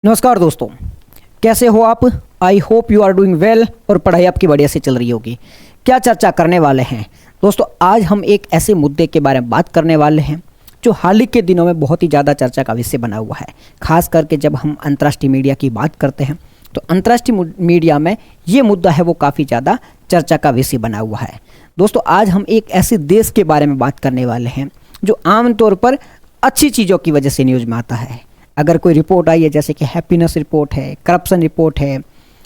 नमस्कार दोस्तों, कैसे हो आप। I hope you are doing well और पढ़ाई आपकी बढ़िया से चल रही होगी। क्या चर्चा करने वाले हैं दोस्तों, आज हम एक ऐसे मुद्दे के बारे में बात करने वाले हैं जो हाल ही के दिनों में बहुत ही ज़्यादा चर्चा का विषय बना हुआ है। खास करके जब हम अंतर्राष्ट्रीय मीडिया की बात करते हैं तो अंतर्राष्ट्रीय मीडिया में ये मुद्दा है वो काफ़ी ज़्यादा चर्चा का विषय बना हुआ है। दोस्तों आज हम एक ऐसे देश के बारे में बात करने वाले हैं जो आमतौर पर अच्छी चीज़ों की वजह से न्यूज़ में आता है। अगर कोई रिपोर्ट आई है जैसे कि हैप्पीनेस रिपोर्ट है, करप्शन रिपोर्ट है,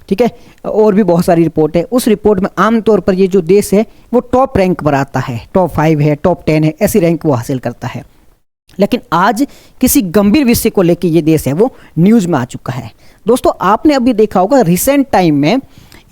ठीक है, और भी बहुत सारी रिपोर्ट है, उस रिपोर्ट में आमतौर पर ये जो देश है वो टॉप रैंक पर आता है, टॉप 5 है, टॉप 10 है, ऐसी रैंक वो हासिल करता है। लेकिन आज किसी गंभीर विषय को लेकर ये देश है वो न्यूज़ में आ चुका है। दोस्तों आपने अभी देखा होगा रिसेंट टाइम में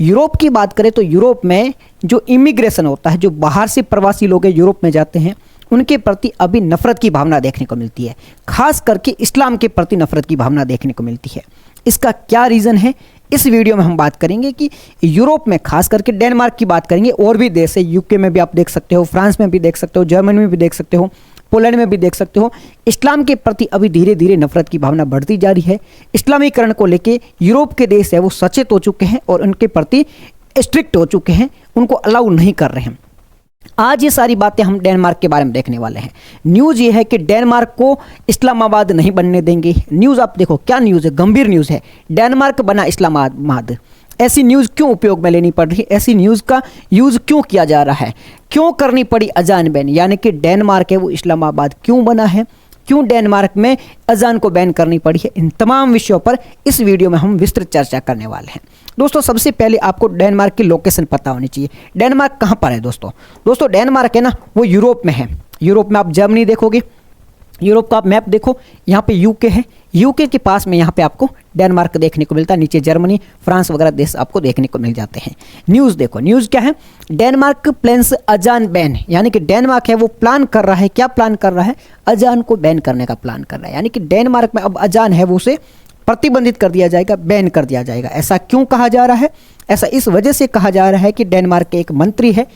यूरोप की बात करें तो यूरोप में जो इमिग्रेशन होता है, जो बाहर से प्रवासी लोग यूरोप में जाते हैं, उनके प्रति अभी नफरत की भावना देखने को मिलती है। खास करके इस्लाम के प्रति नफरत की भावना देखने को मिलती है। इसका क्या रीज़न है, इस वीडियो में हम बात करेंगे कि यूरोप में खास करके डेनमार्क की बात करेंगे, और भी देश है, यूके में भी आप देख सकते हो, फ्रांस में भी देख सकते हो, जर्मनी में भी देख सकते हो, पोलैंड में भी देख सकते हो। इस्लाम के प्रति अभी धीरे धीरे नफरत की भावना बढ़ती जा रही है। इस्लामीकरण को लेके यूरोप के देश है वो सचेत हो चुके हैं और उनके प्रति स्ट्रिक्ट हो चुके हैं, उनको अलाउ नहीं कर रहे हैं। आज ये सारी बातें हम डेनमार्क के बारे में देखने वाले हैं। न्यूज़ ये है कि डेनमार्क को इस्लामाबाद नहीं बनने देंगे। न्यूज़ आप देखो, क्या न्यूज़ है, गंभीर न्यूज़ है। डेनमार्क बना इस्लामाबाद। ऐसी न्यूज़ क्यों उपयोग में लेनी पड़ रही है, ऐसी न्यूज़ का यूज़ क्यों किया जा रहा है, क्यों करनी पड़ी अजान बैन, यानी कि डेनमार्क है वो इस्लामाबाद क्यों बना है, क्यों डेनमार्क में अजान को बैन करनी पड़ी है, इन तमाम विषयों पर इस वीडियो में हम विस्तृत चर्चा करने वाले हैं। दोस्तों सबसे पहले आपको डेनमार्क की लोकेशन पता होनी चाहिए। डेनमार्क कहाँ पर है दोस्तों डेनमार्क है ना वो यूरोप में है। यूरोप में आप जर्मनी देखोगे, यूरोप का आप मैप देखो, यहाँ पे यूके है, यूके के पास में यहाँ पे आपको डेनमार्क देखने को मिलता है। नीचे जर्मनी, फ्रांस वगैरह देश आपको देखने को मिल जाते हैं। न्यूज़ देखो, न्यूज़ क्या है, डेनमार्क प्लान्स अजान बैन, यानी कि डेनमार्क है वो प्लान कर रहा है, क्या प्लान कर रहा है, अजान को बैन करने का प्लान कर रहा है। यानी कि डेनमार्क में अब अजान है वो उसे प्रतिबंधित कर दिया जाएगा, बैन कर दिया जाएगा। ऐसा क्यों कहा जा रहा है, ऐसा इस वजह से कहा जा रहा है कि डेनमार्क के एक मंत्री है,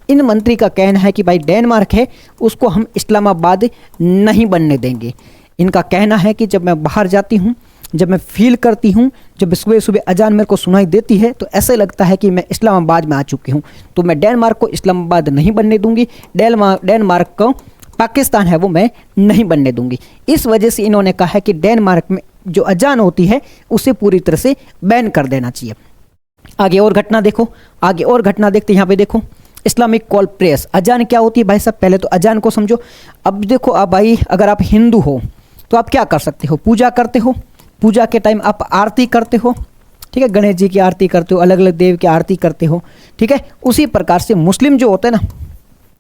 इन मंत्री का कहना है कि भाई डेनमार्क है उसको हम इस्लामाबाद नहीं बनने देंगे। इनका कहना है कि जब मैं बाहर जाती हूँ, जब मैं फील करती हूँ, जब सुबह सुबह अजान मेरे को सुनाई देती है तो ऐसे लगता है कि मैं इस्लामाबाद में आ चुकी हूँ, तो मैं डेनमार्क को इस्लामाबाद नहीं बनने दूंगी, डेनमार्क को पाकिस्तान है वो मैं नहीं बनने दूंगी। इस वजह से इन्होंने कहा है कि डेनमार्क में जो अजान होती है उसे पूरी तरह से बैन कर देना चाहिए। आगे और घटना देखो, आगे और घटना देखते यहाँ पे देखो, इस्लामिक कॉल प्रेस। अजान क्या होती है भाई साहब, पहले तो अजान को समझो। अब देखो आप भाई, अगर आप हिंदू हो तो आप क्या कर सकते हो, पूजा करते हो, पूजा के टाइम आप आरती करते हो, ठीक है, गणेश जी की आरती करते हो, अलग अलग देव की आरती करते हो, ठीक है। उसी प्रकार से मुस्लिम जो होते हैं ना,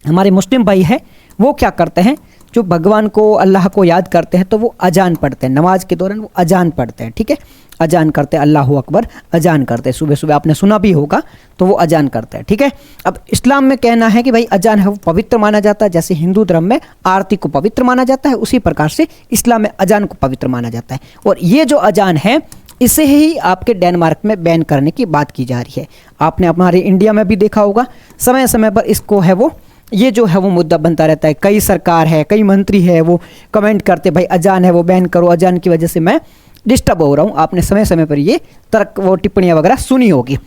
हमारे मुस्लिम भाई है वो क्या करते हैं, जो भगवान को, अल्लाह को याद करते हैं तो वो अजान पढ़ते हैं, नमाज के दौरान वो अजान पढ़ते हैं, ठीक है, अजान करते हैं, अल्लाह अकबर अजान करते हैं, सुबह सुबह आपने सुना भी होगा, तो वो अजान करते हैं, ठीक है। अब इस्लाम में कहना है कि भाई अजान है वो पवित्र माना जाता है, जैसे हिंदू धर्म में आरती को पवित्र माना जाता है, उसी प्रकार से इस्लाम में अजान को पवित्र माना जाता है। और ये जो अजान है इसे ही आपके डेनमार्क में बैन करने की बात की जा रही है। आपने हमारे इंडिया में भी देखा होगा, समय समय पर इसको है वो, ये जो है वो मुद्दा बनता रहता है। कई सरकार है, कई मंत्री है वो कमेंट करते भाई अजान है वो बैन करो, अजान की वजह से मैं डिस्टर्ब हो रहा हूँ। आपने समय समय पर ये वो टिप्पणियाँ वगैरह सुनी होगी।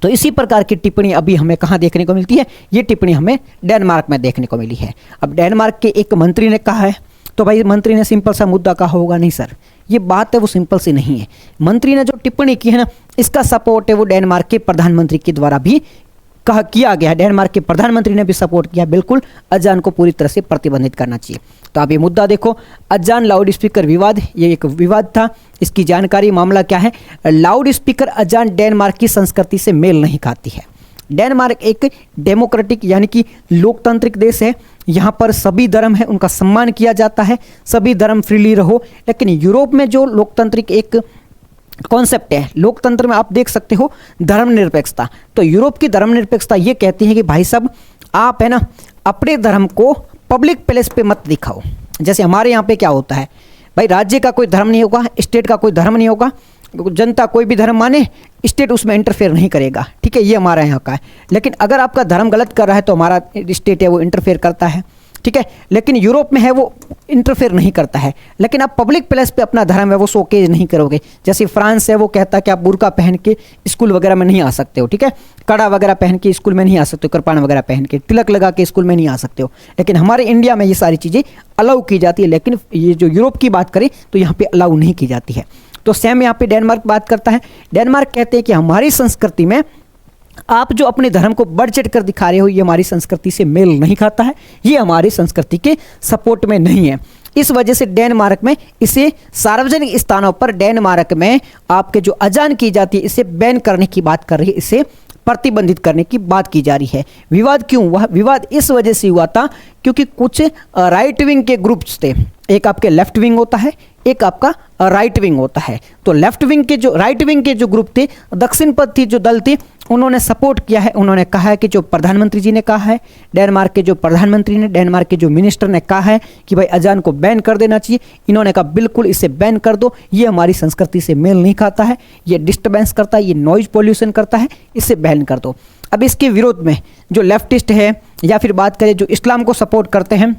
तो इसी प्रकार की टिप्पणी अभी हमें कहाँ देखने को मिलती है, ये टिप्पणी हमें डेनमार्क में देखने को मिली है। अब डेनमार्क के एक मंत्री ने कहा है, तो भाई मंत्री ने सिंपल सा मुद्दा कहा होगा, नहीं सर ये बात है वो सिंपल सी नहीं है। मंत्री ने जो टिप्पणी की है ना, इसका सपोर्ट है वो डेनमार्क के प्रधानमंत्री के द्वारा भी किया गया। डेनमार्क के प्रधानमंत्री ने भी सपोर्ट किया, बिल्कुल अजान को पूरी तरह से प्रतिबंधित करना चाहिए। तो आप ये मुद्दा देखो, अजान लाउड स्पीकर विवाद, ये एक विवाद था। इसकी जानकारी, मामला क्या है, लाउड स्पीकर अजान डेनमार्क की संस्कृति से मेल नहीं खाती है। डेनमार्क एक डेमोक्रेटिक यानी कि लोकतांत्रिक देश है, यहाँ पर सभी धर्म है उनका सम्मान किया जाता है, सभी धर्म फ्रीली रहो। लेकिन यूरोप में जो लोकतांत्रिक एक कॉन्सेप्ट है, लोकतंत्र में आप देख सकते हो धर्मनिरपेक्षता, तो यूरोप की धर्मनिरपेक्षता ये कहती है कि भाई साहब आप है ना अपने धर्म को पब्लिक प्लेस पे मत दिखाओ। जैसे हमारे यहाँ पे क्या होता है भाई, राज्य का कोई धर्म नहीं होगा, स्टेट का कोई धर्म नहीं होगा, जनता कोई भी धर्म माने, स्टेट उसमें इंटरफेयर नहीं करेगा, ठीक है, ये हमारा यहाँ का है। लेकिन अगर आपका धर्म गलत कर रहा है तो हमारा स्टेट है वो इंटरफेयर करता है। ठीक है। लेकिन यूरोप में है वो इंटरफेयर नहीं करता है। लेकिन आप पब्लिक प्लेस पे अपना धर्म है वो शोकेज नहीं करोगे। जैसे फ्रांस है वो कहता है कि आप बुर्का पहन के स्कूल वगैरह में नहीं आ सकते हो, ठीक है, कड़ा वगैरह पहन के स्कूल में नहीं आ सकते हो, कृपाण वगैरह पहन के, तिलक लगा के स्कूल में नहीं आ सकते हो। लेकिन हमारे इंडिया में ये सारी चीज़ें अलाउ की जाती है। लेकिन ये जो यूरोप की बात करें तो यहाँ पे अलाउ नहीं की जाती है। तो सेम यहाँ पे डेनमार्क बात करता है। डेनमार्क कहते हैं कि हमारी संस्कृति में आप जो अपने धर्म को बढ़ चढ़ कर दिखा रहे हो ये हमारी संस्कृति से मेल नहीं खाता है, ये हमारी संस्कृति के सपोर्ट में नहीं है। इस वजह से डेनमार्क में इसे सार्वजनिक स्थानों पर डेनमार्क में आपके जो अजान की जाती है इसे बैन करने की बात कर रही है, इसे प्रतिबंधित करने की बात की जा रही है। विवाद क्यों हुआ? विवाद इस वजह से हुआ था क्योंकि कुछ राइट विंग के ग्रुप्स थे। एक आपके लेफ्ट विंग होता है, एक आपका राइट विंग होता है। तो लेफ्ट विंग के जो राइट विंग के जो ग्रुप थे, दक्षिणपंथी जो दल थे, उन्होंने सपोर्ट किया है। उन्होंने कहा है कि जो प्रधानमंत्री जी ने कहा है, डेनमार्क के जो प्रधानमंत्री ने, डेनमार्क के जो मिनिस्टर ने कहा है कि भाई अजान को बैन कर देना चाहिए, इन्होंने कहा बिल्कुल इसे बैन कर दो, ये हमारी संस्कृति से मेल नहीं खाता है, ये डिस्टर्बेंस करता है, ये नॉइज पोल्यूशन करता है, इसे बैन कर दो। अब इसके विरोध में जो लेफ्टिस्ट है या फिर बात करें जो इस्लाम को सपोर्ट करते हैं,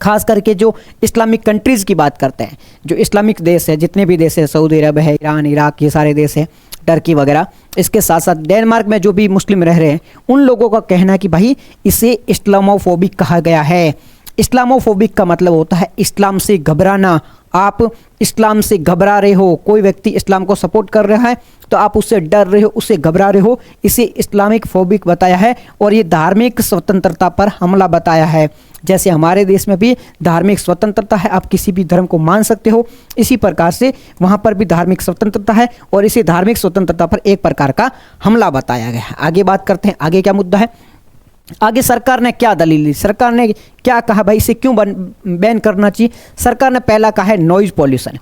खास करके जो इस्लामिक कंट्रीज़ की बात करते हैं, जो इस्लामिक देश है, जितने भी देश है, सऊदी अरब है, ईरान, इराक, ये सारे देश हैं, टर्की वगैरह, इसके साथ साथ डेनमार्क में जो भी मुस्लिम रह रहे हैं, उन लोगों का कहना है कि भाई इसे इस्लामोफोबिक कहा गया है। इस्लामोफोबिक का मतलब होता है इस्लाम से घबराना। आप इस्लाम से घबरा रहे हो, कोई व्यक्ति इस्लाम को सपोर्ट कर रहा है तो आप उससे डर रहे हो, उससे घबरा रहे हो, इसे इस्लामिक फोबिक बताया है और ये धार्मिक स्वतंत्रता पर हमला बताया है। जैसे हमारे देश में भी धार्मिक स्वतंत्रता है, आप किसी भी धर्म को मान सकते हो, इसी प्रकार से वहाँ पर भी धार्मिक स्वतंत्रता है और इसी धार्मिक स्वतंत्रता पर एक प्रकार का हमला बताया गया है। आगे बात करते हैं, आगे क्या मुद्दा है, आगे सरकार ने क्या दलील दी, सरकार ने क्या कहा भाई इसे क्यों बैन करना चाहिए। सरकार ने पहला कहा है नॉइज पॉल्यूशन।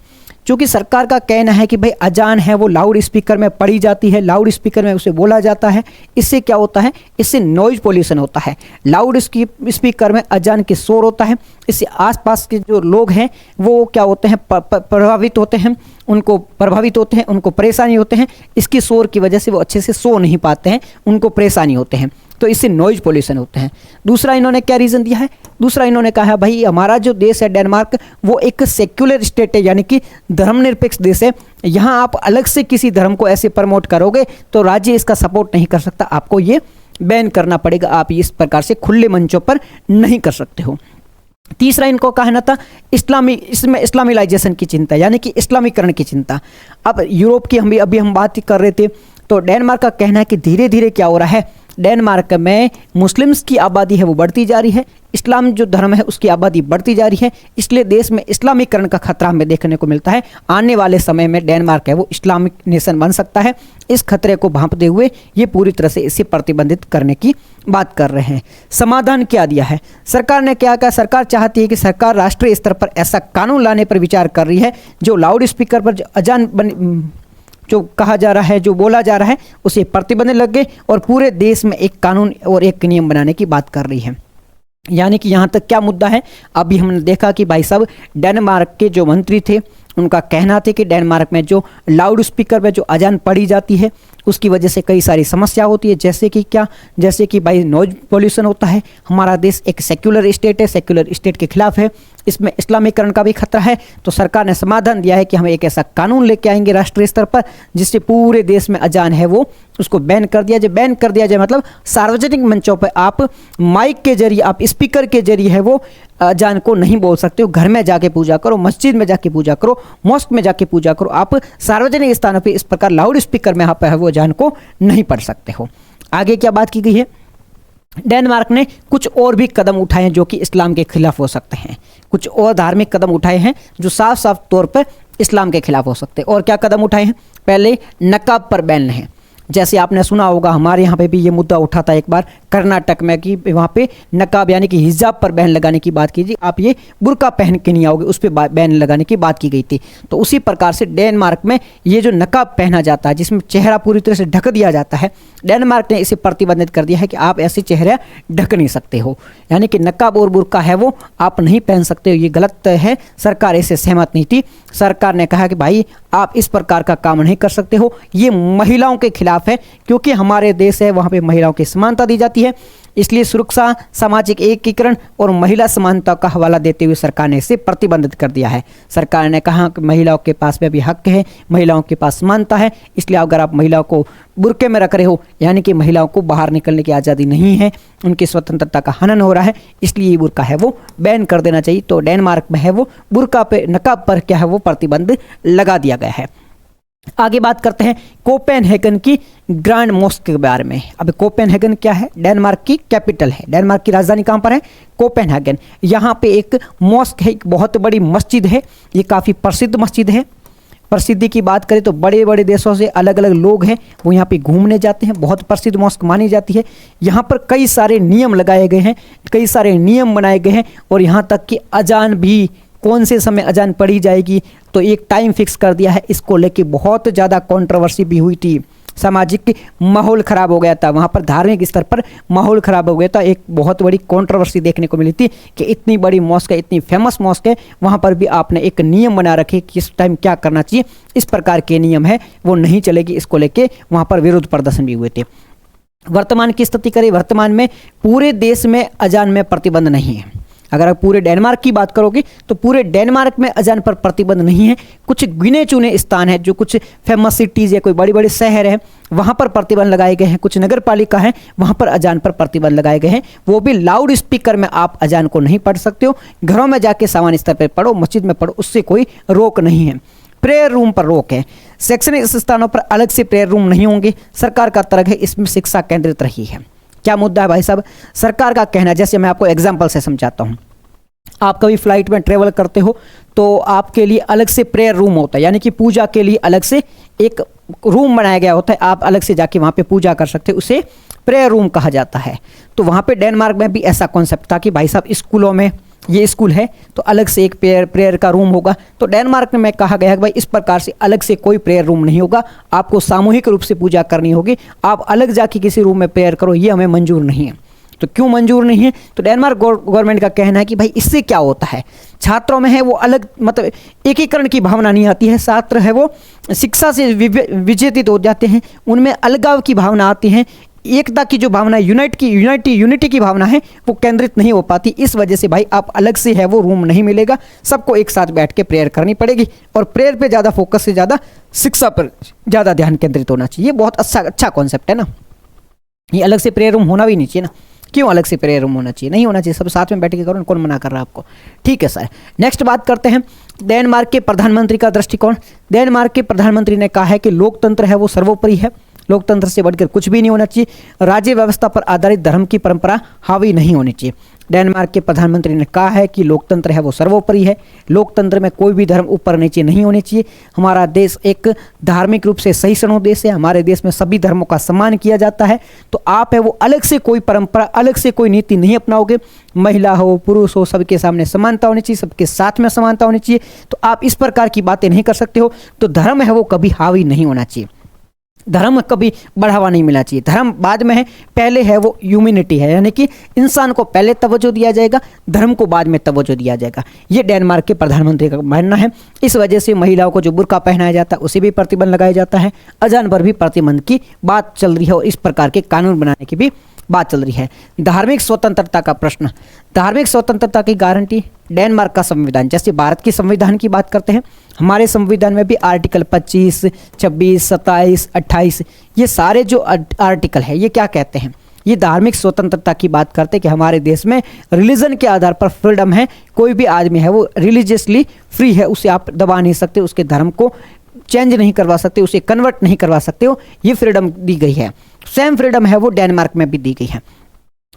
क्योंकि सरकार का कहना है कि भाई अजान है वो लाउड स्पीकर में पढ़ी जाती है, लाउड स्पीकर में उसे बोला जाता है, इससे क्या होता है, इससे नॉइज पोल्यूशन होता है। लाउड स्पीकर में अजान के शोर होता है, इससे आसपास के जो लोग हैं वो क्या होते हैं, प्रभावित होते हैं, उनको परेशानी होते हैं। इसकी शोर की वजह से वो अच्छे से सो नहीं पाते हैं, उनको परेशानी होते हैं, तो इससे नॉइज पोल्यूशन होते हैं। दूसरा इन्होंने क्या रीज़न दिया है, दूसरा इन्होंने कहा भाई हमारा जो देश है डेनमार्क वो एक सेक्युलर स्टेट है, यानी कि धर्मनिरपेक्ष देश है। यहाँ आप अलग से किसी धर्म को ऐसे प्रमोट करोगे तो राज्य इसका सपोर्ट नहीं कर सकता, आपको ये बैन करना पड़ेगा, आप इस प्रकार से खुले मंचों पर नहीं कर सकते हो। तीसरा इनको कहना था इसमें इस्लामिलाइजेशन की चिंता, यानी कि इस्लामीकरण की चिंता। अब यूरोप की अभी हम बात कर रहे थे, तो डेनमार्क का कहना है कि धीरे धीरे क्या हो रहा है, डेनमार्क में मुस्लिम्स की आबादी है वो बढ़ती जा रही है, इस्लाम जो धर्म है उसकी आबादी बढ़ती जा रही है, इसलिए देश में इस्लामीकरण का खतरा हमें देखने को मिलता है। आने वाले समय में डेनमार्क है वो इस्लामिक नेशन बन सकता है। इस खतरे को भांपते हुए ये पूरी तरह से इसे प्रतिबंधित करने की बात कर रहे हैं। समाधान क्या दिया है सरकार ने, क्या कहा, सरकार चाहती है कि सरकार राष्ट्रीय स्तर पर ऐसा कानून लाने पर विचार कर रही है जो लाउड स्पीकर पर अजान जो कहा जा रहा है, जो बोला जा रहा है, उसे प्रतिबंध लग गए और पूरे देश में एक कानून और एक नियम बनाने की बात कर रही है। यानी कि यहाँ तक क्या मुद्दा है, अभी हमने देखा कि भाई साहब डेनमार्क के जो मंत्री थे उनका कहना था कि डेनमार्क में जो लाउड स्पीकर पे जो अजान पढ़ी जाती है उसकी वजह से कई सारी समस्या होती है, जैसे कि क्या, जैसे कि भाई नॉइज पोल्यूशन होता है। हमारा देश एक सेक्युलर स्टेट है, सेक्युलर स्टेट के खिलाफ है, इसमें इस्लामीकरण का भी खतरा है। तो सरकार ने समाधान दिया है कि हम एक ऐसा कानून लेके आएंगे राष्ट्रीय स्तर पर जिससे पूरे देश में अजान है वो उसको बैन कर दिया जाए। बैन कर दिया जाए मतलब सार्वजनिक मंचों पर आप माइक के जरिए, आप स्पीकर के जरिए है वो अजान को नहीं बोल सकते हो। घर में जाके पूजा करो, मस्जिद में जाके पूजा करो, मॉस्क में जाके पूजा करो, आप सार्वजनिक स्थानों पे इस प्रकार लाउड स्पीकर में आप है वो अजान को नहीं पढ़ सकते हो। आगे क्या बात की गई है, डेनमार्क ने कुछ और भी कदम उठाए हैं जो कि इस्लाम के खिलाफ हो सकते हैं। कुछ और धार्मिक कदम उठाए हैं जो साफ साफ तौर पर इस्लाम के खिलाफ हो सकते हैं। और क्या कदम उठाए हैं, पहले नकाब पर बैन है। जैसे आपने सुना होगा हमारे यहाँ पे भी ये मुद्दा उठा था एक बार कर्नाटक में कि वहाँ पे नकाब यानी कि हिजाब पर बैन लगाने की बात कीजिए, आप ये बुर्का पहन के नहीं आओगे, उस पर बैन लगाने की बात की गई थी। तो उसी प्रकार से डेनमार्क में ये जो नकाब पहना जाता है जिसमें चेहरा पूरी तरह से ढक दिया जाता है, डेनमार्क ने इसे प्रतिबंधित कर दिया है कि आप ऐसे चेहरा ढक नहीं सकते हो, यानी कि नकाब और बुर्का है वो आप नहीं पहन सकते हो। ये गलत है, सरकार इससे सहमत नहीं थी। सरकार ने कहा कि भाई आप इस प्रकार का काम नहीं कर सकते हो, ये महिलाओं के खिलाफ है, क्योंकि हमारे देश है वहाँ पे महिलाओं की समानता दी जाती है। इसलिए सुरक्षा, सामाजिक एकीकरण और महिला समानता का हवाला देते हुए सरकार ने इसे प्रतिबंधित कर दिया है। सरकार ने कहा कि महिलाओं के पास में भी हक है, महिलाओं के पास समानता है, इसलिए अगर आप महिलाओं को बुर्के में रख रहे हो, यानी कि महिलाओं को बाहर निकलने की आज़ादी नहीं है, उनकी स्वतंत्रता का हनन हो रहा है, इसलिए ये बुर्का है वो बैन कर देना चाहिए। तो डेनमार्क में है वो बुर्का पे, नकाब पर क्या है वो प्रतिबंध लगा दिया गया है। आगे बात करते हैं कोपेनहेगन की ग्रैंड मॉस्क के बारे में। अब कोपेनहेगन क्या है? डेनमार्क की कैपिटल है। डेनमार्क की राजधानी कहाँ पर है? कोपेनहेगन। यहाँ पे एक मॉस्क है, एक बहुत बड़ी मस्जिद है, ये काफ़ी प्रसिद्ध मस्जिद है। प्रसिद्धि की बात करें तो बड़े बड़े देशों से अलग अलग लोग हैं वो यहाँ पे घूमने जाते हैं। बहुत प्रसिद्ध मॉस्क मानी जाती है। यहाँ पर कई सारे नियम लगाए गए हैं, कई सारे नियम बनाए गए हैं, और यहाँ तक कि अजान भी, कौन से समय अजान पढ़ी जाएगी तो एक टाइम फिक्स कर दिया है। इसको लेके बहुत ज़्यादा कंट्रोवर्सी भी हुई थी, सामाजिक माहौल ख़राब हो गया था, वहाँ पर धार्मिक स्तर पर माहौल ख़राब हो गया था। एक बहुत बड़ी कंट्रोवर्सी देखने को मिली थी कि इतनी बड़ी मॉस्क है, इतनी फेमस मॉस्क है, वहाँ पर भी आपने एक नियम बना रखे कि इस टाइम क्या करना चाहिए, इस प्रकार के नियम है वो नहीं चलेगी। इसको लेके वहाँ पर विरोध प्रदर्शन भी हुए थे। वर्तमान की स्थिति करें, वर्तमान में पूरे देश में अजान में प्रतिबंध नहीं है। अगर आप पूरे डेनमार्क की बात करोगे तो पूरे डेनमार्क में अजान पर प्रतिबंध नहीं है। कुछ गिने चुने स्थान है, जो कुछ फेमस सिटीज़ या कोई बड़ी बड़ी शहर है, वहाँ पर प्रतिबंध लगाए गए हैं। कुछ नगर पालिका है, वहाँ पर अजान पर प्रतिबंध लगाए गए हैं। वो भी लाउड स्पीकर में आप अजान को नहीं पढ़ सकते हो। घरों में जाके सामान्य स्तर पर पढ़ो, मस्जिद में पढ़ो, उससे कोई रोक नहीं है। प्रेयर रूम पर रोक है। शैक्षणिक स्थानों पर अलग से प्रेयर रूम नहीं होंगे। सरकार का तर्क है इसमें शिक्षा केंद्रित रही है। क्या मुद्दा है भाई साहब? सरकार का कहना, जैसे मैं आपको एग्जांपल से समझाता हूँ। आप कभी फ्लाइट में ट्रेवल करते हो तो आपके लिए अलग से प्रेयर रूम होता है, यानी कि पूजा के लिए अलग से एक रूम बनाया गया होता है। आप अलग से जाके वहाँ पे पूजा कर सकते हो, उसे प्रेयर रूम कहा जाता है। तो वहाँ पे डेनमार्क में भी ऐसा कॉन्सेप्ट था कि भाई साहब स्कूलों में, ये स्कूल है तो अलग से एक प्रेयर का रूम होगा। तो डेनमार्क में कहा गया है कि भाई इस प्रकार से अलग से कोई प्रेयर रूम नहीं होगा, आपको सामूहिक रूप से पूजा करनी होगी। आप अलग जाके किसी रूम में प्रेयर करो, ये हमें मंजूर नहीं है। तो क्यों मंजूर नहीं है? तो डेनमार्क गवर्नमेंट का कहना है कि भाई इससे क्या होता है, छात्रों में है वो अलग, मतलब एकीकरण की भावना नहीं आती है। छात्र है वो शिक्षा से विचेतित हो जाते हैं, उनमें अलगाव की भावना आती है। एकता की जो भावना, यूनिटी की भावना है वो केंद्रित नहीं हो पाती। इस वजह से भाई आप अलग से है वो रूम नहीं मिलेगा, सबको एक साथ बैठ के प्रेयर करनी पड़ेगी। और प्रेयर पे ज़्यादा फोकस से ज़्यादा शिक्षा पर ज़्यादा ध्यान केंद्रित होना चाहिए। बहुत अच्छा कॉन्सेप्ट है ना। ये अलग से प्रेयर रूम होना भी नहीं चाहिए ना। क्यों अलग से प्रेयर रूम होना चाहिए? नहीं होना चाहिए, सब साथ में बैठ के करो, कौन मना कर रहा है आपको? ठीक है सर। नेक्स्ट बात करते हैं डेनमार्क के प्रधानमंत्री का दृष्टिकोण। डेनमार्क के प्रधानमंत्री ने कहा है कि लोकतंत्र है वो सर्वोपरि है, लोकतंत्र से बढ़कर कुछ भी नहीं होना चाहिए। राज्य व्यवस्था पर आधारित धर्म की परंपरा हावी नहीं होनी चाहिए। डेनमार्क के प्रधानमंत्री ने कहा है कि लोकतंत्र है वो सर्वोपरि है, लोकतंत्र में कोई भी धर्म ऊपर नीचे नहीं होने चाहिए। हमारा देश एक धार्मिक रूप से सहिष्णु देश है, हमारे देश में सभी धर्मों का सम्मान किया जाता है। तो आप है वो अलग से कोई परंपरा, अलग से कोई नीति नहीं अपनाओगे। महिला हो, पुरुष हो, सबके सामने समानता होनी चाहिए, सबके साथ में समानता होनी चाहिए। तो आप इस प्रकार की बातें नहीं कर सकते हो। तो धर्म है वो कभी हावी नहीं होना चाहिए, धर्म कभी बढ़ावा नहीं मिलना चाहिए। धर्म बाद में है, पहले है वो ह्यूमैनिटी है, यानी कि इंसान को पहले तवज्जो दिया जाएगा, धर्म को बाद में तवज्जो दिया जाएगा। ये डेनमार्क के प्रधानमंत्री का मानना है। इस वजह से महिलाओं को जो बुर्का पहनाया जाता है उसे भी प्रतिबंध लगाया जाता है। अजान पर भी प्रतिबंध की बात चल रही है और इस प्रकार के कानून बनाने की भी बात चल रही है। धार्मिक स्वतंत्रता का प्रश्न, धार्मिक स्वतंत्रता की गारंटी डेनमार्क का संविधान, जैसे भारत की संविधान की बात करते हैं, हमारे संविधान में भी आर्टिकल 25, 26, 27, 28 ये सारे जो आर्टिकल है ये क्या कहते हैं? ये धार्मिक स्वतंत्रता की बात करते हैं कि हमारे देश में रिलीजन के आधार पर फ्रीडम है। कोई भी आदमी है वो रिलीजियसली फ्री है, उसे आप दबा नहीं सकते, उसके धर्म को चेंज नहीं करवा सकते, उसे कन्वर्ट नहीं करवा सकते हो। ये फ्रीडम दी गई है। सेम फ्रीडम है वो डेनमार्क में भी दी गई है।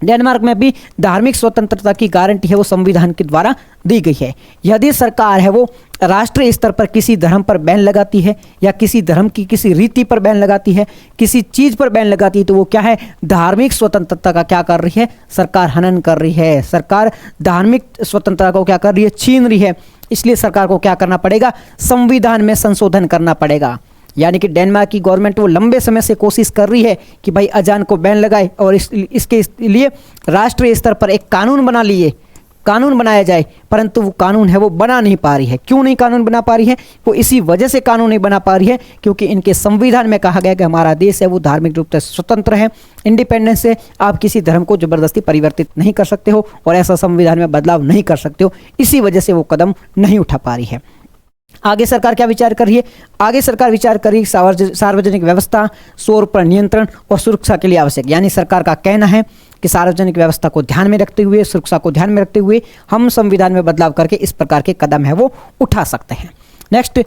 डेनमार्क में भी धार्मिक स्वतंत्रता की गारंटी है वो संविधान के द्वारा दी गई है। यदि सरकार है वो राष्ट्रीय स्तर पर किसी धर्म पर बैन लगाती है या किसी धर्म की किसी रीति पर बैन लगाती है, किसी चीज़ पर बैन लगाती है, तो वो क्या है? धार्मिक स्वतंत्रता का क्या कर रही है? सरकार हनन कर रही है। सरकार धार्मिक स्वतंत्रता को क्या कर रही है? छीन रही है। इसलिए सरकार को क्या करना पड़ेगा? संविधान में संशोधन करना पड़ेगा। यानी कि डेनमार्क की गवर्नमेंट वो लंबे समय से कोशिश कर रही है कि भाई अजान को बैन लगाए और इसके लिए राष्ट्रीय स्तर पर एक कानून बना लिए, कानून बनाया जाए, परंतु वो कानून है वो बना नहीं पा रही है। क्यों नहीं कानून बना पा रही है? वो इसी वजह से कानून नहीं बना पा रही है क्योंकि इनके संविधान में कहा गया कि हमारा देश है वो धार्मिक रूप से स्वतंत्र है, इंडिपेंडेंस है, आप किसी धर्म को ज़बरदस्ती परिवर्तित नहीं कर सकते हो और ऐसा संविधान में बदलाव नहीं कर सकते हो। इसी वजह से वो कदम नहीं उठा पा रही है। आगे सरकार क्या विचार कर रही है? आगे सरकार विचार कर रही है सार्वजनिक व्यवस्था, शोर पर नियंत्रण और सुरक्षा के लिए आवश्यक, यानी सरकार का कहना है कि सार्वजनिक व्यवस्था को ध्यान में रखते हुए, सुरक्षा को ध्यान में रखते हुए हम संविधान में बदलाव करके इस प्रकार के कदम है वो उठा सकते हैं। नेक्स्ट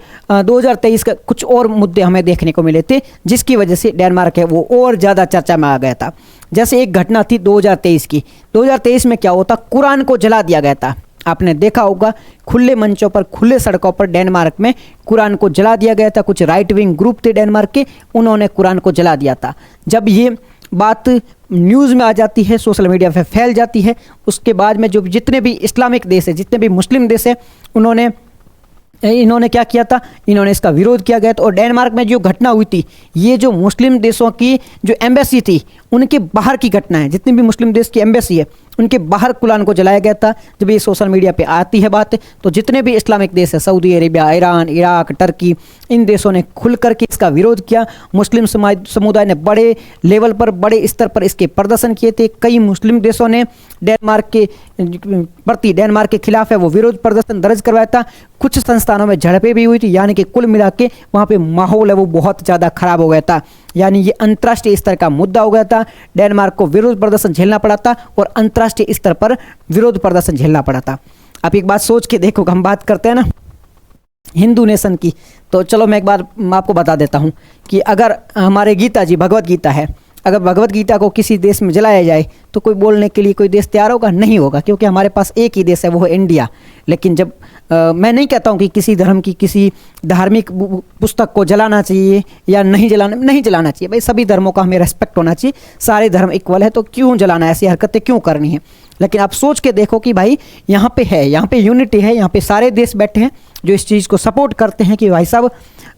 2023 का कुछ और मुद्दे हमें देखने को मिले थे जिसकी वजह से डेनमार्क है वो और ज़्यादा चर्चा में आ गया था। जैसे एक घटना थी 2023 की। 2023 में क्या होता, कुरान को जला दिया गया था। आपने देखा होगा खुले मंचों पर, खुले सड़कों पर डेनमार्क में कुरान को जला दिया गया था। कुछ राइट विंग ग्रुप थे डेनमार्क के, उन्होंने कुरान को जला दिया था। जब ये बात न्यूज़ में आ जाती है, सोशल मीडिया पे फैल जाती है, उसके बाद में जो जितने भी इस्लामिक देश है, जितने भी मुस्लिम देश है, इन्होंने क्या किया था, इन्होंने इसका विरोध किया गया था। और डेनमार्क में जो घटना हुई थी, ये जो मुस्लिम देशों की जो एम्बेसी थी उनके बाहर की घटना है। जितनी भी मुस्लिम देश की एम्बेसी है उनके बाहर कुरान को जलाया गया था। जब ये सोशल मीडिया पे आती है बात, तो जितने भी इस्लामिक देश है, Saudi Arabia, Iran, Iraq, Turkey, इन देशों ने खुल करके इसका विरोध किया। मुस्लिम समुदाय ने बड़े लेवल पर, बड़े स्तर पर इसके प्रदर्शन किए थे। कई मुस्लिम देशों ने डेनमार्क के खिलाफ है वो विरोध प्रदर्शन दर्ज करवाया था। कुछ संस्थानों में झड़पें भी हुई थी, यानी कि कुल मिला के वहाँ पे माहौल है वो बहुत ज़्यादा खराब हो गया था। यानी ये अंतर्राष्ट्रीय स्तर का मुद्दा हो गया था। डेनमार्क को विरोध प्रदर्शन झेलना पड़ा था और अंतर्राष्ट्रीय स्तर पर विरोध प्रदर्शन झेलना पड़ा था। आप एक बात सोच के देखो, हम बात करते हैं ना हिंदू नेशन की, तो चलो मैं एक बार आपको बता देता हूँ कि अगर हमारे गीता जी, भगवत गीता है, अगर भगवत गीता को किसी देश में जलाया जाए तो कोई बोलने के लिए कोई देश तैयार होगा? नहीं होगा, क्योंकि हमारे पास एक ही देश है, वो है इंडिया। लेकिन जब मैं नहीं कहता हूँ कि किसी धर्म की किसी धार्मिक पुस्तक को जलाना चाहिए या नहीं जलाना चाहिए। भाई सभी धर्मों का हमें रेस्पेक्ट होना चाहिए, सारे धर्म इक्वल है, तो क्यों जलाना, ऐसी हरकतें क्यों करनी है? लेकिन आप सोच के देखो कि भाई यहाँ पे है, यहाँ पे यूनिटी है, यहाँ पे सारे देश बैठे हैं जो इस चीज़ को सपोर्ट करते हैं कि भाई साहब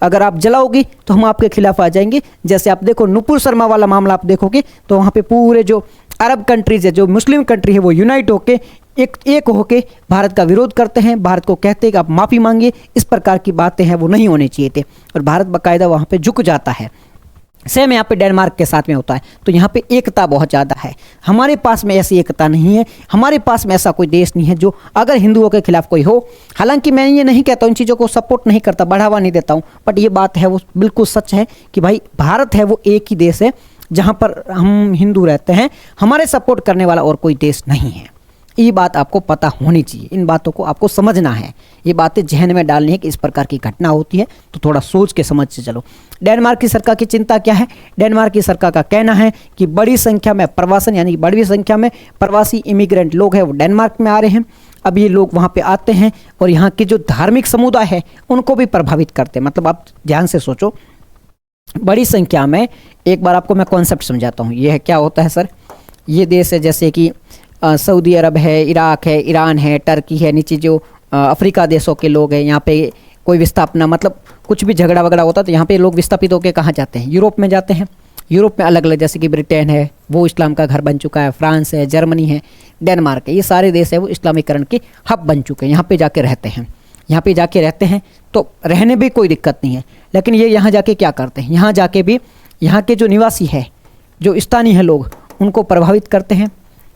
अगर आप जलाओगी तो हम आपके खिलाफ आ जाएंगे। जैसे आप देखो नुपुर शर्मा वाला मामला आप देखोगे तो वहाँ पे पूरे जो अरब कंट्रीज है, जो मुस्लिम कंट्री है, वो यूनाइट होके एक होके भारत का विरोध करते हैं, भारत को कहते हैं कि आप माफ़ी मांगिए। इस प्रकार की बातें हैं वो नहीं होनी चाहिए थे और भारत बाकायदा वहाँ पे झुक जाता है। सेम यहाँ पे डेनमार्क के साथ में होता है। तो यहाँ पे एकता बहुत ज़्यादा है। हमारे पास में ऐसी एकता नहीं है, हमारे पास में ऐसा कोई देश नहीं है जो अगर हिंदुओं के खिलाफ कोई हो। हालांकि मैं ये नहीं कहता हूँ, इन चीज़ों को सपोर्ट नहीं करता, बढ़ावा नहीं देता हूँ, बट ये बात है वो बिल्कुल सच है कि भाई भारत है वो एक ही देश है जहाँ पर हम हिंदू रहते हैं, हमारे सपोर्ट करने वाला और कोई देश नहीं है। ये बात आपको पता होनी चाहिए, इन बातों को आपको समझना है, ये बातें जहन में डालनी है कि इस प्रकार की घटना होती है तो थोड़ा सोच के समझ से चलो। डेनमार्क की सरकार की चिंता क्या है? डेनमार्क की सरकार का कहना है कि बड़ी संख्या में प्रवासन, यानी कि बड़ी संख्या में प्रवासी इमिग्रेंट लोग हैं वो डेनमार्क में आ रहे हैं। अब ये लोग वहाँ पे आते हैं और यहाँ के जो धार्मिक समुदाय है उनको भी प्रभावित करते हैं। मतलब आप ध्यान से सोचो, बड़ी संख्या में, एक बार आपको मैं कॉन्सेप्ट समझाता हूँ। ये है क्या होता है सर, ये देश है जैसे कि सऊदी अरब है, इराक है, ईरान है, टर्की है, नीचे जो अफ्रीका देशों के लोग हैं, यहाँ पे कोई विस्थापना, मतलब कुछ भी झगड़ा वगड़ा होता है तो यहाँ पे लोग विस्थापित होकर कहाँ जाते हैं? यूरोप में जाते हैं। यूरोप में अलग अलग, जैसे कि ब्रिटेन है वो इस्लाम का घर बन चुका है, फ्रांस है, जर्मनी है, डेनमार्क है, ये सारे देश है वो इस्लामीकरण के हब बन चुके हैं। यहाँ पे जाके रहते हैं, यहाँ पे जाके रहते हैं तो रहने भी कोई दिक्कत नहीं है। लेकिन ये यहाँ जाके क्या करते हैं? यहाँ जाके भी यहाँ के जो निवासी है, जो स्थानीय है लोग, उनको प्रभावित करते हैं,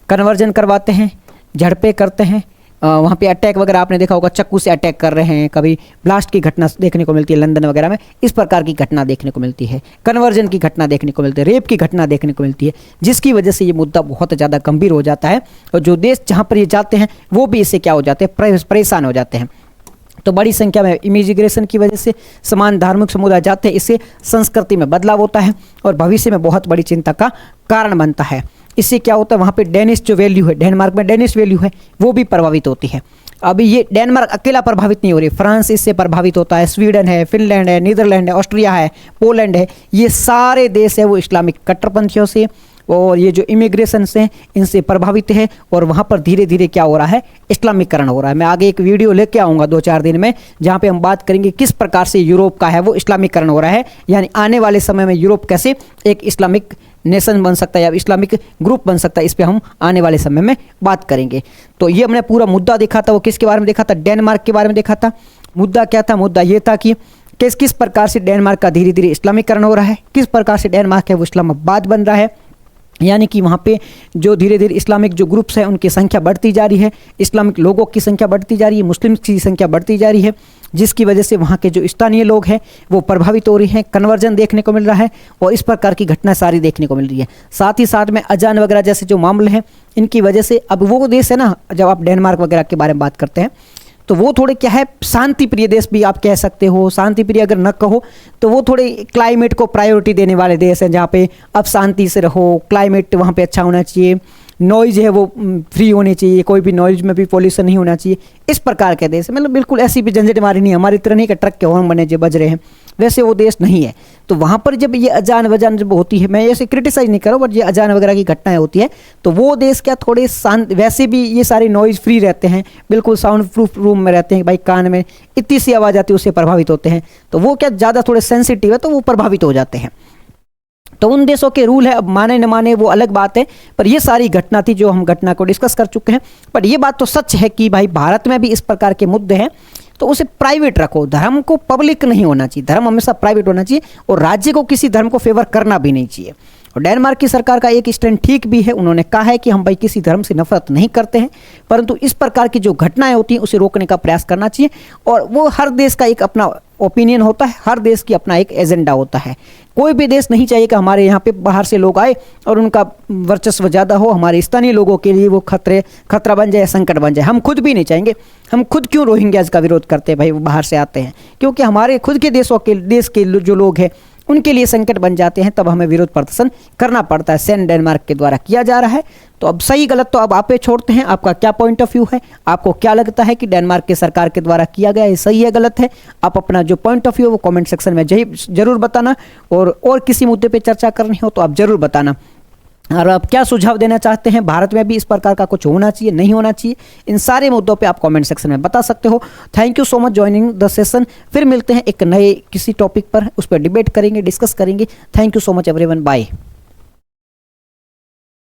कन्वर्जन करवाते हैं, झड़पें करते हैं। वहाँ पे अटैक वगैरह आपने देखा होगा, चाकू से अटैक कर रहे हैं, कभी ब्लास्ट की घटना देखने को मिलती है लंदन वगैरह में, इस प्रकार की घटना देखने को मिलती है, कन्वर्जन की घटना देखने को मिलती है, रेप की घटना देखने को मिलती है, जिसकी वजह से ये मुद्दा बहुत ज़्यादा गंभीर हो जाता है और जो देश जहाँ पर ये जाते हैं वो भी इससे क्या हो जाते हैं, परेशान हो जाते हैं। तो बड़ी संख्या में इमिग्रेशन की वजह से समान धार्मिक समुदाय जाते हैं, इससे संस्कृति में बदलाव होता है और भविष्य में बहुत बड़ी चिंता का कारण बनता है। इससे क्या होता है, वहाँ पे डेनिश जो वैल्यू है, डेनमार्क में डेनिश वैल्यू है वो भी प्रभावित होती है। अभी ये डेनमार्क अकेला प्रभावित नहीं हो रही, फ्रांस इससे प्रभावित होता है, स्वीडन है, फिनलैंड है, नीदरलैंड है, ऑस्ट्रिया है, पोलैंड है, ये सारे देश है वो इस्लामिक कट्टरपंथियों से और ये जो इमिग्रेशन से इनसे प्रभावित है और वहाँ पर धीरे धीरे क्या हो रहा है, इस्लामीकरण हो रहा है। मैं आगे एक वीडियो लेके आऊँगा 2-4 दिन में, जहाँ पे हम बात करेंगे किस प्रकार से यूरोप का है वो इस्लामीकरण हो रहा है, यानी आने वाले समय में यूरोप कैसे एक इस्लामिक नेशन बन सकता है या इस्लामिक ग्रुप बन सकता है, इस पर हम आने वाले समय में बात करेंगे। तो ये हमने पूरा मुद्दा देखा था, वो किसके बारे में देखा था, डेनमार्क के बारे में देखा था। मुद्दा क्या था, मुद्दा ये था कि किस प्रकार से डेनमार्क का धीरे धीरे इस्लामीकरण हो रहा है, किस प्रकार से डेनमार्क है वो इस्लामाबाद बन रहा है, यानी कि वहाँ पे जो धीरे धीरे इस्लामिक जो ग्रुप्स हैं उनकी संख्या बढ़ती जा रही है, इस्लामिक लोगों की संख्या बढ़ती जा रही है, मुस्लिम की संख्या बढ़ती जा रही है, जिसकी वजह से वहाँ के जो स्थानीय लोग हैं वो प्रभावित हो रही हैं, कन्वर्जन देखने को मिल रहा है और इस प्रकार की घटना सारी देखने को मिल रही है। साथ ही साथ में अजान वगैरह जैसे जो मामले हैं इनकी वजह से अब वो देश है ना, जब आप डेनमार्क वगैरह के बारे में बात करते हैं तो वो थोड़े क्या है, शांति प्रिय देश भी आप कह सकते हो। शांति प्रिय अगर न कहो तो वो थोड़े क्लाइमेट को प्रायोरिटी देने वाले देश हैं, जहाँ पे अब शांति से रहो, क्लाइमेट वहाँ पे अच्छा होना चाहिए, नॉइज है वो फ्री होनी चाहिए, कोई भी नॉइज में भी पोल्यूशन नहीं होना चाहिए, इस प्रकार के देश। मतलब बिल्कुल ऐसी भी झंझट हमारी नहीं, हमारी तरह नहीं कि ट्रक के हॉर्न बने जो बज रहे हैं, वैसे वो देश नहीं है। तो वहाँ पर जब ये अजान वजान जब होती है, मैं ऐसे क्रिटिसाइज नहीं कर रहा हूँ, बट ये अजान वगैरह की घटनाएं होती है तो वो देश क्या थोड़े शांत, वैसे भी ये सारे नॉइज फ्री रहते हैं, बिल्कुल साउंड प्रूफ रूम में रहते हैं, भाई कान में इतनी सी आवाज़ आती है उससे प्रभावित होते हैं, तो वो क्या ज़्यादा थोड़े सेंसिटिव है तो वो प्रभावित हो जाते हैं। तो उन देशों के रूल है, अब माने न माने वो अलग बात है, पर ये सारी घटना थी जो हम घटना को डिस्कस कर चुके हैं। पर ये बात तो सच है कि भाई भारत में भी इस प्रकार के मुद्दे हैं तो उसे प्राइवेट रखो, धर्म को पब्लिक नहीं होना चाहिए, धर्म हमेशा प्राइवेट होना चाहिए और राज्य को किसी धर्म को फेवर करना भी नहीं चाहिए। और डेनमार्क की सरकार का एक स्टैंड ठीक भी है, उन्होंने कहा है कि हम भाई किसी धर्म से नफरत नहीं करते हैं, परंतु इस प्रकार की जो घटनाएं होती हैं उसे रोकने का प्रयास करना चाहिए। और वो हर देश का एक अपना ओपिनियन होता है, हर देश की अपना एक एजेंडा होता है। कोई भी देश नहीं चाहिए कि हमारे यहाँ पे बाहर से लोग आए और उनका वर्चस्व ज़्यादा हो, हमारे स्थानीय लोगों के लिए वो खतरा बन जाए, संकट बन जाए। हम खुद भी नहीं चाहेंगे। हम खुद क्यों रोहिंग्याज का विरोध करते हैं भाई, वो बाहर से आते हैं, क्योंकि हमारे खुद के देश के जो लोग हैं उनके लिए संकट बन जाते हैं, तब हमें विरोध प्रदर्शन करना पड़ता है। सेन डेनमार्क के द्वारा किया जा रहा है। तो अब सही गलत तो अब आप पे छोड़ते हैं, आपका क्या पॉइंट ऑफ व्यू है, आपको क्या लगता है कि डेनमार्क के सरकार के द्वारा किया गया ये सही है गलत है? आप अपना जो पॉइंट ऑफ व्यू है वो कमेंट सेक्शन में जरूर बताना, और किसी मुद्दे पे चर्चा करनी हो तो आप जरूर बताना। और आप क्या सुझाव देना चाहते हैं, भारत में भी इस प्रकार का कुछ होना चाहिए नहीं होना चाहिए, इन सारे मुद्दों पे आप कमेंट सेक्शन में बता सकते हो। Thank you so much joining the session. फिर मिलते हैं एक नए किसी टॉपिक पर, उस पर डिबेट करेंगे, डिस्कस करेंगे। Thank you so much everyone, bye.